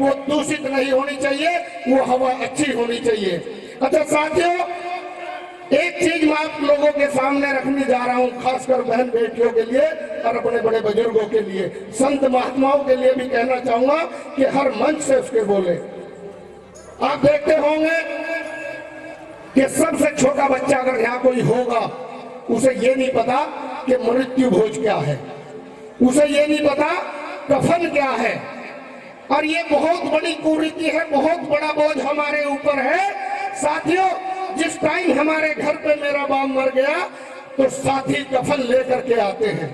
वो दूषित नहीं होनी चाहिए, वो हवा अच्छी होनी चाहिए। अच्छा साथियों, एक चीज मैं आप लोगों के सामने रखने जा रहा हूं, खासकर बहन बेटियों के लिए और अपने बड़े बुजुर्गों के लिए, संत महात्माओं के लिए भी कहना चाहूंगा कि हर मंच से उसके बोले। आप देखते होंगे कि सबसे छोटा बच्चा अगर यहाँ कोई होगा, उसे ये नहीं पता कि मृत्यु भोज क्या है, उसे ये नहीं पता कफन क्या है। और ये बहुत बड़ी कुरीति है, बहुत बड़ा बोझ हमारे ऊपर है। साथियों, जिस टाइम हमारे घर पे मेरा बाप मर गया तो साथी कफन लेकर के आते हैं।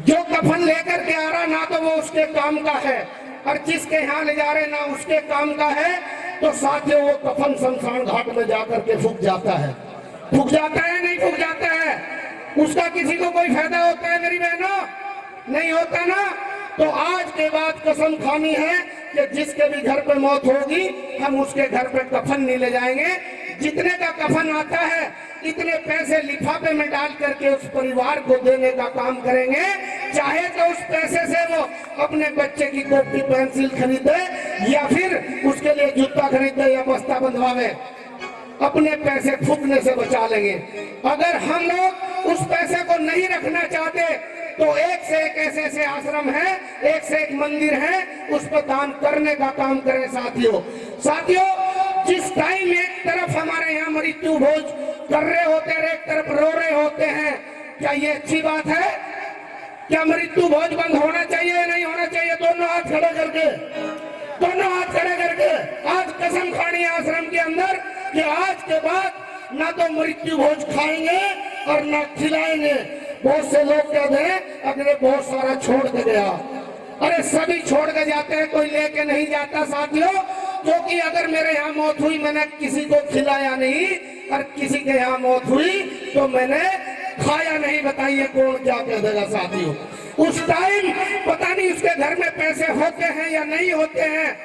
जो कफन लेकर के आ रहा ना तो वो उसके काम का है, और जिसके यहाँ ले जा रहे ना उसके काम का है, तो साथियों वो कफन शमशान घाट में जाकर के फूक जाता है। फूक जाता है नहीं फूक जाता है, उसका किसी को कोई फायदा होता है मेरी बहनों? नहीं होता ना। तो आज के बाद कसम खानी है कि जिसके भी घर पे मौत होगी हम उसके घर पे कफन नहीं ले जाएंगे। जितने का कफन आता है इतने पैसे लिफाफे में डाल करके उस परिवार को देने का काम करेंगे। चाहे तो उस पैसे से वो अपने बच्चे की कॉपी पेंसिल खरीदे, या फिर उसके लिए जूता खरीदे या बस्ता बंधवावे, अपने पैसे फूकने से बचा लेंगे। अगर हम लोग उस पैसे को नहीं रखना चाहते तो एक से एक ऐसे ऐसे आश्रम है, एक से एक मंदिर है, उस पर दान करने का काम करें। साथियों, जिस टाइम एक तरफ हमारे यहाँ मृत्यु भोज कर रहे होते हैं, एक तरफ रो रहे होते हैं, क्या ये अच्छी बात है? क्या मृत्यु भोज बंद होना चाहिए या नहीं होना चाहिए? दोनों हाथ खड़े करके, दोनों हाथ खड़े करके आज कसम खानी है आश्रम के अंदर कि आज के बाद ना तो मृत्यु भोज खाएंगे और ना खिलाएंगे। बहुत से लोग कहते हैं अगले बहुत सारा छोड़ के गया। अरे सभी छोड़ के जाते हैं, कोई लेके नहीं जाता साथियों। क्योंकि अगर मेरे यहाँ मौत हुई, मैंने किसी को खिलाया नहीं, और किसी के यहाँ मौत हुई तो मैंने खाया नहीं, बताइए कौन क्या कह देगा साथियों? उस टाइम पता नहीं उसके घर में पैसे होते हैं या नहीं होते हैं।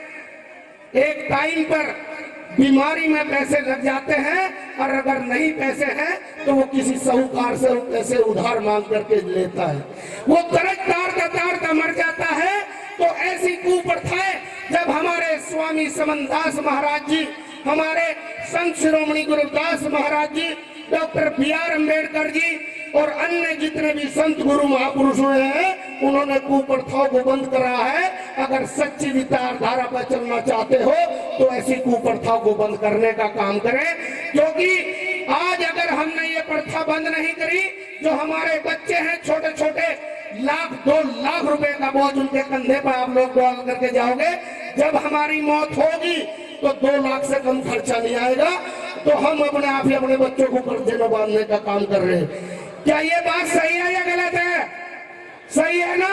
एक टाइम पर बीमारी में पैसे लग जाते हैं, और अगर नहीं पैसे हैं तो वो किसी साहूकार से पैसे उधार मांग करके लेता है। वो तारता मर जाता है। तो ऐसी कुप्रथाएं जब हमारे स्वामी समनदास महाराज जी, हमारे संत शिरोमणि गुरुदास महाराज जी, डॉक्टर बी.आर. अम्बेडकर जी और अन्य जितने भी संत गुरु महापुरुष हुए हैं, उन्होंने कुप्रथाओं को बंद करा है। अगर सच्ची विचारधारा पर चलना चाहते हो तो ऐसी कुप्रथाओं को बंद करने का काम करें। क्योंकि आज अगर हमने ये प्रथा बंद नहीं करी, जो हमारे बच्चे हैं छोटे छोटे, 1-2 लाख रुपए का बोझ उनके कंधे पर आप लोग डाल करके जाओगे। जब हमारी मौत होगी तो 2 लाख से कम खर्चा नहीं आएगा। तो हम अपने आप ही अपने बच्चों को कर्जे में बांधने का काम कर रहे हैं। क्या ये बात सही है या गलत है? सही है ना?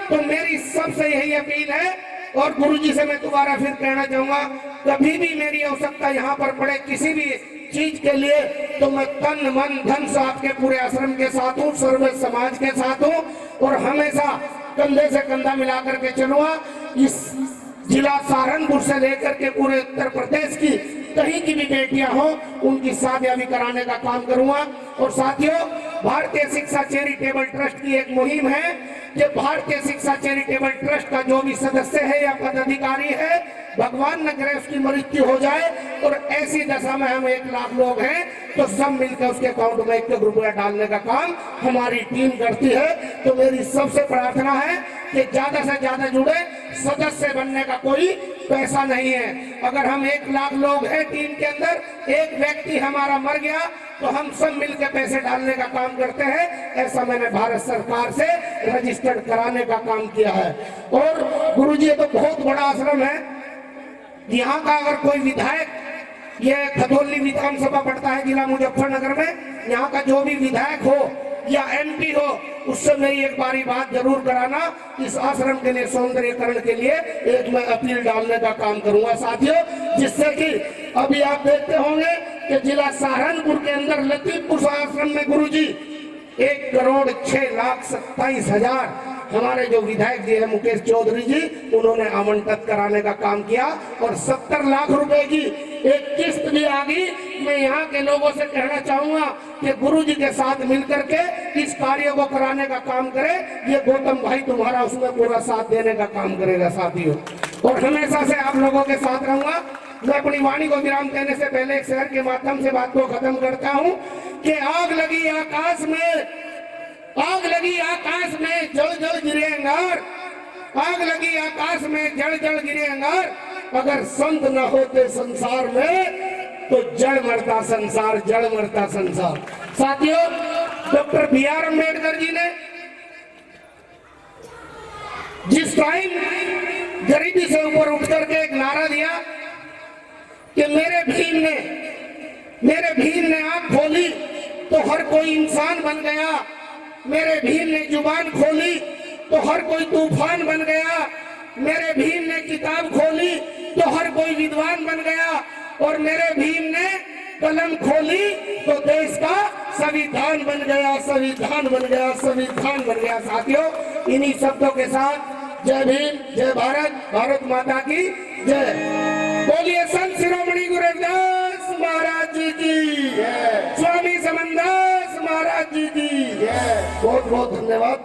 तो मेरी सबसे यही अपील है, और गुरुजी से मैं दोबारा फिर कहना चाहूंगा, कभी भी मेरी आवश्यकता यहाँ पर पड़े किसी भी चीज के लिए, तो मैं तन मन धन से आपके पूरे आश्रम के साथ हूँ, सर्व समाज के साथ हूँ, और हमेशा कंधे से कंधा मिला करके चलूंगा। इस जिला सहारनपुर से लेकर के पूरे उत्तर प्रदेश की कहीं की भी बेटियां हो, उनकी शादियां भी कराने का काम करूंगा। और साथियों, भारतीय शिक्षा चैरिटेबल ट्रस्ट की एक मुहिम है कि भारतीय शिक्षा चैरिटेबल ट्रस्ट का जो भी सदस्य है या पदाधिकारी है, भगवान न करे उसकी मृत्यु हो जाए और ऐसी दशा में हम 1 लाख लोग हैं, तो सब मिलकर उसके अकाउंट में 1 रुपया डालने का काम हमारी टीम करती है। तो मेरी सबसे प्रार्थना है कि ज्यादा से ज्यादा जुड़े। सदस्य बनने का कोई पैसा नहीं है। अगर हम 1 लाख लोग हैं टीम के अंदर, एक व्यक्ति हमारा मर गया तो हम सब मिलकर पैसे डालने का काम करते हैं। ऐसा मैंने भारत सरकार से रजिस्टर्ड कराने का काम किया है। और गुरुजी, ये तो बहुत बड़ा आश्रम है। यहाँ का अगर कोई विधायक, ये खतौली विधानसभा पड़ता है जिला मुजफ्फरनगर में, यहाँ का जो भी विधायक हो या एमपी हो, उससे मेरी एक बारी बात जरूर कराना। इस आश्रम के लिए सौंदर्यकरण के लिए एक मैं अपील डालने का काम करूंगा साथियों, जिससे कि अभी आप देखते होंगे कि जिला सहारनपुर के अंदर लतीफपुर आश्रम में गुरुजी 1,06,27,000 हमारे जो विधायक जी है मुकेश चौधरी जी, उन्होंने आवंटित कराने का काम किया। और 70 लाख रुपए की एक किस्त भी आ गई। मैं यहाँ के लोगों से कहना चाहूंगा कि गुरुजी के साथ मिलकर के इस कार्य को कराने का काम करें। ये गौतम भाई तुम्हारा उसमें पूरा साथ देने का काम करेगा साथियों। और हमेशा से आप लोगों के साथ रहूंगा। मैं अपनी वाणी को विराम देने से पहले एक शेर के माध्यम से बात को खत्म करता हूं कि आग लगी आकाश में जल जल गिरे अंगार, आग लगी आकाश में जल जल गिरे अंगार, अगर संत न होते संसार में तो जड़ मरता संसार, जड़ मरता संसार। साथियों, डॉक्टर बी.आर. अम्बेडकर जी ने जिस टाइम गरीबी से ऊपर उठ करके एक नारा दिया कि मेरे भीम ने आंख खोली तो हर कोई इंसान बन गया, मेरे भीम ने जुबान खोली तो हर कोई तूफान बन गया, मेरे भीम ने किताब खोली तो हर कोई विद्वान बन गया, और मेरे भीम ने कलम खोली तो देश का संविधान बन गया, संविधान बन गया, संविधान बन गया। साथियों, इन्हीं शब्दों के साथ जय भीम, जय भारत, भारत माता की जय। बोलिए संत शिरोमणि गुरु रविदास महाराज जी की, स्वामी समनदास महाराज जी की। बहुत बहुत धन्यवाद।